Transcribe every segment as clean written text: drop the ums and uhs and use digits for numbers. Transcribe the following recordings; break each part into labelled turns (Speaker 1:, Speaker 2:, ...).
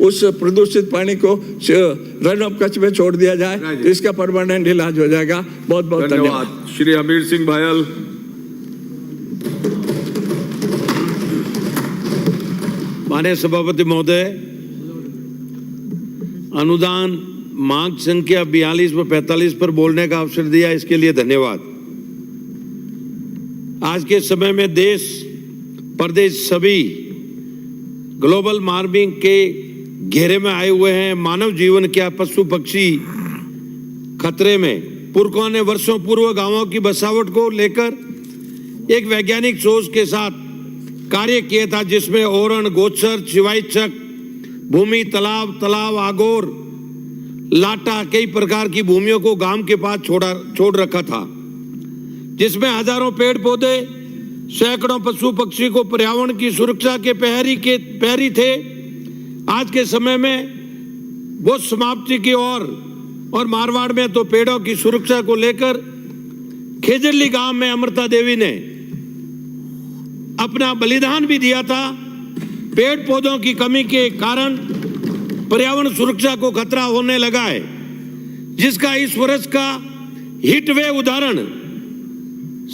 Speaker 1: उस प्रदूषित पानी को रन ऑफ कच्छ में छोड़ दिया जाए, तो इसका परमानेंट इलाज हो जाएगा। बहुत बहुत धन्यवाद।
Speaker 2: श्री हमीर सिंह भायल।
Speaker 3: माननीय सभापति महोदय, अनुदान मांग संख्या 42 व 45 पर बोलने का अवसर दिया, इसके लिए धन्यवाद। आज के समय में देश प्रदेश सभी ग्लोबल वार्मिंग के घेरे में आए हुए हैं। मानव जीवन क्या पशु पक्षी खतरे में। पुरखों ने वर्षों पूर्व गांवों की बसावट को लेकर एक वैज्ञानिक सोच के साथ कार्य किया था, जिसमें ओरण, गोचर, चिवाईचक, भूमि, तालाब, आगोर, लाटा, कई प्रकार की भूमियों को गांव के पास छोड़ रखा था, जिसमें हजारों पेड़ पौधे, सैकड़ों पशु पक्षी को पर्यावरण की सुरक्षा के प्रहरी थे। आज के समय में वो समाप्ति की ओर और मारवाड़ में तो पेड़ों की सुरक्षा को लेकर खेजरली गांव में अमृता देवी ने अपना बलिदान भी दिया था। पेड़ पौधों की कमी के कारण पर्यावरण सुरक्षा को खतरा होने लगा है, जिसका इस वर्ष का हीट वेव उदाहरण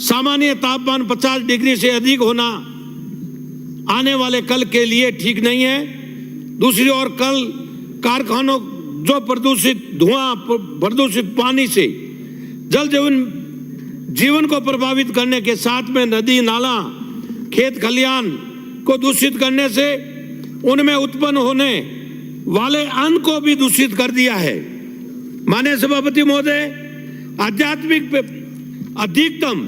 Speaker 3: सामान्य तापमान 50 डिग्री से अधिक होना आने वाले कल के लिए ठीक नहीं है। दूसरी ओर कल कारखानों जो प्रदूषित धुआं, प्रदूषित पानी से जल जीवन को प्रभावित करने के साथ में नदी, नाला, खेत खलियान को दूषित करने से उनमें उत्पन्न होने वाले अन्न को भी दूषित कर दिया है। माननीय सभापति महोदय, अधिकतम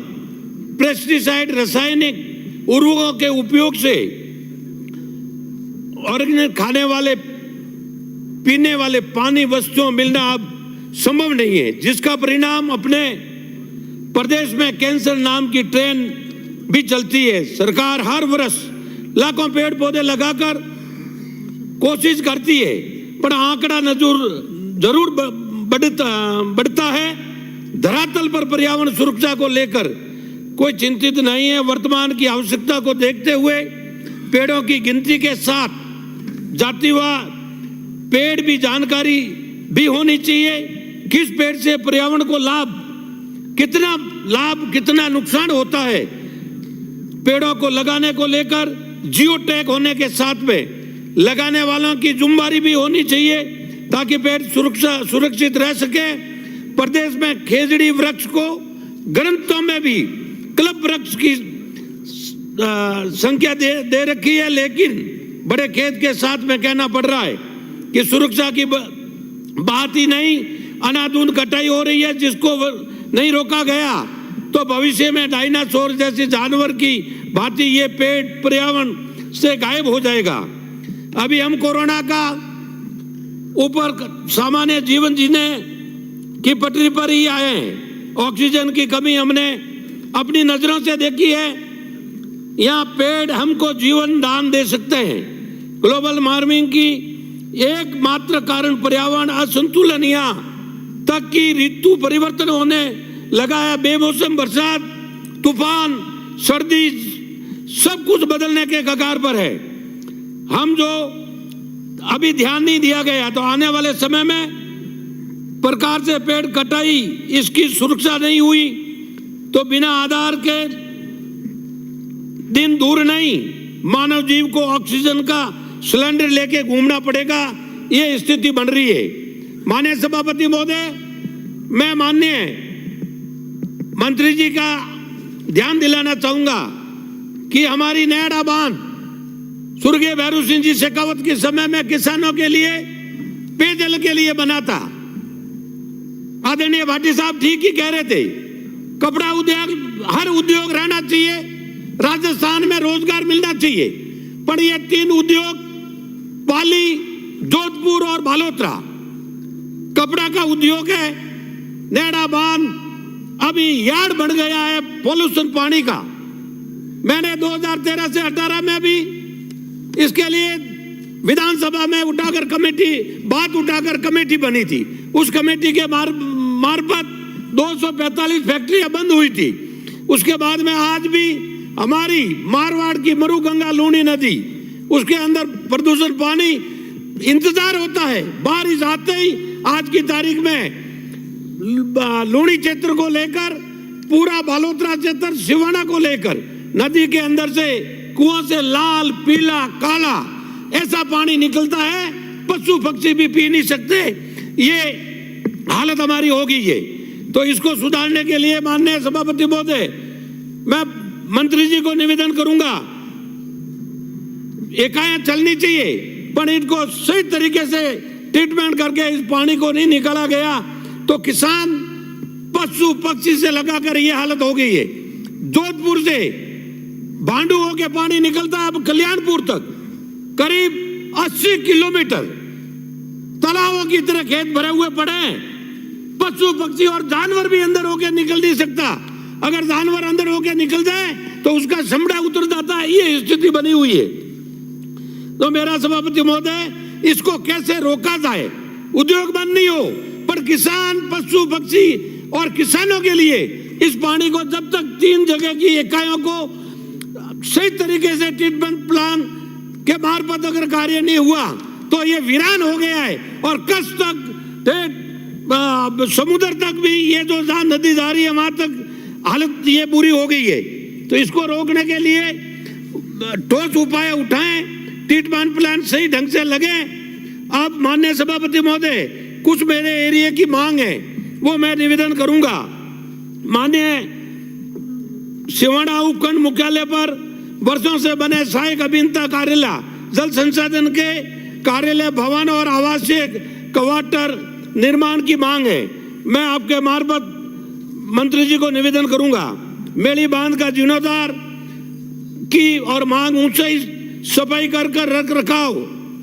Speaker 3: पेस्टिसाइड, रासायनिक उर्वरकों के उपयोग से ऑर्गेनिक खाने वाले, पीने वाले पानी वस्तुओं मिलना अब संभव नहीं है, जिसका परिणाम अपने प्रदेश में कैंसर नाम की ट्रेन भी चलती है। सरकार हर वर्ष लाखों पेड़ पौधे लगाकर कोशिश करती है, पर आंकड़ा जरूर बढ़ता है। धरातल पर पर्यावरण सुरक्षा को लेकर कोई चिंतित नहीं है। वर्तमान की आवश्यकता को देखते हुए पेड़ों की गिनती के साथ जातिवार पेड़ भी जानकारी भी होनी चाहिए। किस पेड़ से पर्यावरण को कितना नुकसान होता है। पेड़ों को लगाने को लेकर जियो टैग होने के साथ में लगाने वालों की जिम्मेदारी भी होनी चाहिए, ताकि पेड़ सुरक्षित रह सके। प्रदेश में खेजड़ी वृक्ष को ग्रंथों में भी क्लब वृक्ष की संख्या दे रखी है, लेकिन बड़े खेद के साथ में कहना पड़ रहा है कि सुरक्षा की बात ही नहीं, अनाधुंध कटाई हो रही है, जिसको नहीं रोका गया तो भविष्य में डायनासोर जैसे जानवर की भांति ये पेड़ पर्यावरण से गायब हो जाएगा। अभी हम कोरोना का ऊपर सामान्य जीवन जीने की पटरी पर ही आए हैं। ऑक्सीजन की कमी हमने अपनी नजरों से देखी है। यहाँ पेड़ हमको जीवन दान दे सकते हैं। ग्लोबल वार्मिंग की एकमात्र कारण पर्यावरण असंतुलन तक की ऋतु परिवर्तन होने लगा है। बेमौसम बरसात, तूफान, सर्दी, सब कुछ बदलने के कगार पर है। हम जो अभी ध्यान नहीं दिया गया, तो आने वाले समय में प्रकार से पेड़ कटाई, इसकी सुरक्षा नहीं हुई तो बिना आधार के दिन दूर नहीं, मानव जीव को ऑक्सीजन का सिलेंडर लेके घूमना पड़ेगा। ये स्थिति बन रही है। माननीय सभापति महोदय, मैं माननीय मंत्री जी का ध्यान दिलाना चाहूंगा कि हमारी नैड़ा बांध स्वर्गीय भैरू सिंह जी शेखावत के समय में किसानों के लिए पेयजल के लिए बना था। आदरणीय भाटी साहब ठीक ही कह रहे थे, कपड़ा उद्योग, हर उद्योग रहना चाहिए, राजस्थान में रोजगार मिलना चाहिए, पर ये 3 उद्योग पाली, जोधपुर और बालोतरा कपड़ा का उद्योग है। नैड़ा बांध अभी यार्ड बन गया है पॉल्यूशन पानी का। मैंने 2013 से 18 में भी इसके लिए विधानसभा में बात उठाकर कमेटी बनी थी। उस कमेटी के मार्फत 245 फैक्ट्रियां बंद हुई थी। उसके बाद में आज भी हमारी मारवाड़ की मरुगंगा लूनी नदी, उसके अंदर प्रदूषण पानी इंतजार होता है। बारिश आते ही आज की तारीख में लूणी क्षेत्र को लेकर, पूरा बालोतरा क्षेत्र, सिवाना को लेकर नदी के अंदर से कुआं से लाल, पीला, काला ऐसा पानी निकलता है, पशु पक्षी भी पी नहीं सकते। ये हालत हमारी हो गई है। तो इसको सुधारने के लिए माननीय सभापति महोदय, मैं मंत्री जी को निवेदन करूंगा, इकाइयां चलनी चाहिए, पर इनको सही तरीके से ट्रीटमेंट करके इस पानी को नहीं निकाला गया तो किसान, पशु पक्षी से लगाकर ये हालत हो गई है। जोधपुर से भांडू होके पानी निकलता है अब कल्याणपुर तक, करीब 80 किलोमीटर तालाबों की तरह खेत भरे हुए पड़े हैं। पशु पक्षी और जानवर भी अंदर होके निकल नहीं सकता। अगर जानवर अंदर होके निकल जाए तो उसका चमड़ा उतर जाता है। ये स्थिति बनी हुई है। तो मेरा सभापति महोदय, इसको कैसे रोका जाए? उद्योग बंद नहीं हो, पर किसान, पशु पक्षी और किसानों के लिए इस पानी को जब तक 3 जगह की इकाइयों को सही तरीके से ट्रीटमेंट प्लान के मार्फत अगर कार्य नहीं हुआ तो ये वीरान हो गया है। और कच्छ तक, समुद्र तक भी ये जो जहां नदी जा रही है वहां तक हालत ये बुरी हो गई है। तो इसको रोकने के लिए ठोस उपाय उठाएं, ट्रीटमेंट प्लान सही ढंग से लगे। अब माननीय सभापति महोदय, कुछ मेरे एरिया की मांग है, वो मैं निवेदन करूंगा। माननीय सिवाना उपखंड मुख्यालय पर वर्षों से बने सहायक अभियंता कार्यालय, जल संसाधन के कार्यालय भवन और आवासीय क्वार्टर निर्माण की मांग है। मैं आपके मार्फत मंत्री जी को निवेदन करूंगा, मेली बांध का जीर्णोद्धार की और मांग ऊंचाई सफाई कर रख रखाव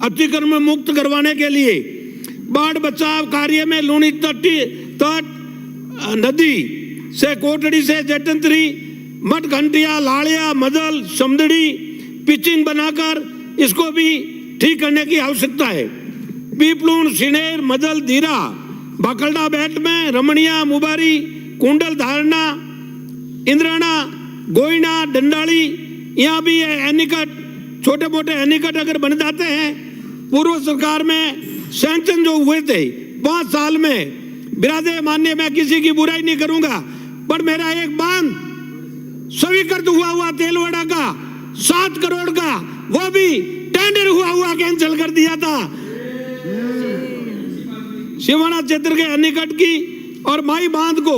Speaker 3: अतिक्रमण मुक्त करवाने के लिए बाढ़ बचाव कार्य में लूणी तट नदी से कोटड़ी से जटंतरी, मठघंटिया, लाड़िया, मदल, समदड़ी पिचिंग बनाकर इसको भी ठीक करने की आवश्यकता है। पीपलून, सिनेर, मदल, धीरा, बाकलडा बेल्ट में रमणिया, मुबारी, कुंडल, धारणा, इंद्राना, गोइना, डंडाली, यहाँ भी एनिकट, छोटे मोटे एनिकट अगर बन जाते हैं। पूर्व सरकार में सैंक्शन जो हुए थे 5 साल में, बिरादे मान्य, मैं किसी की बुराई नहीं करूंगा, पर मेरा एक बांध स्वीकृत हुआ तेलवाड़ा का 7 करोड़ का, वो भी टेंडर हुआ कैंसिल कर दिया था। सिवाना क्षेत्र के एनिकट की और माई बांध को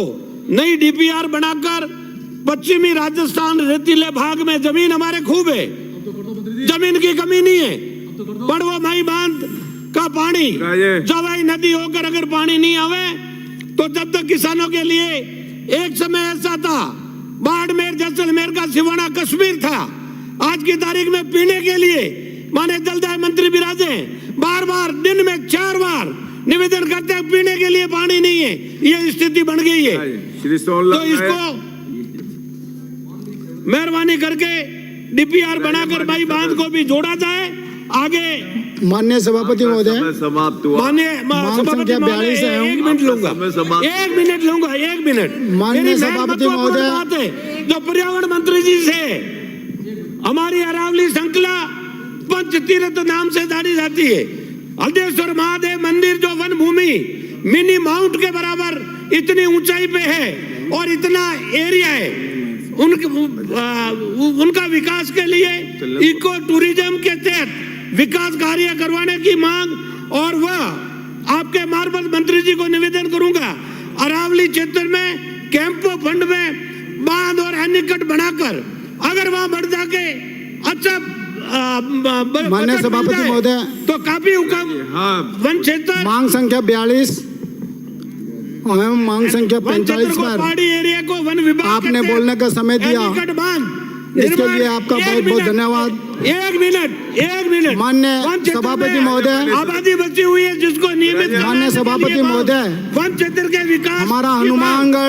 Speaker 3: नई डीपीआर बनाकर पश्चिमी राजस्थान रेतीले भाग में जमीन हमारे खूब है, जमीन की कमी नहीं है, पर वो माई बांध का पानी जवाई नदी होकर अगर पानी नहीं आवे तो जब तक किसानों के लिए एक समय ऐसा था, बाड़मेर, जैसलमेर का सिवाना कश्मीर था। आज की तारीख में पीने के लिए माने जलदाय मंत्री विराजे बार दिन में 4 बार निवेदन करते हैं, पीने के लिए पानी नहीं है। ये स्थिति बन गई है। तो इसको मेहरबानी करके डीपीआर बनाकर भाई बांध को भी जोड़ा जाए आगे।
Speaker 2: माननीय सभापति महोदय,
Speaker 3: माननीय सभापति महोदय, 1 मिनट लूंगा, 1 मिनट।
Speaker 2: माननीय सभापति महोदय,
Speaker 3: जो पर्यावरण मंत्री जी से हमारी अरावली श्रृंखला पंच तीर्थ नाम से जानी जाती है। हल्देश्वर महादेव मंदिर जो वन भूमि मिनी माउंट के बराबर इतनी ऊंचाई पे है और इतना एरिया है, उनका विकास के लिए इको टूरिज्म के तहत विकास कार्य करवाने की मांग, और वह आपके मार्फत मंत्री जी को निवेदन करूंगा, अरावली क्षेत्र में कैंपो फंड में बांध और एनीकट बनाकर अगर वहां बढ़ जाके अच्छा
Speaker 2: माननीय सभापति महोदय,
Speaker 3: तो काफी वन क्षेत्र
Speaker 2: मांग संख्या 42 एवं मांग संख्या 45 पर
Speaker 3: पहाड़ी एरिया को वन विभाग
Speaker 2: आपने बोलने का समय दिया, इसके लिए आपका बहुत बहुत धन्यवाद।
Speaker 3: 1 मिनट।
Speaker 2: माननीय सभापति महोदय,
Speaker 3: आबादी बची हुई है जिसको नियमित,
Speaker 2: माननीय सभापति महोदय,
Speaker 3: वन क्षेत्र के विकास
Speaker 2: हमारा हनुमानगढ़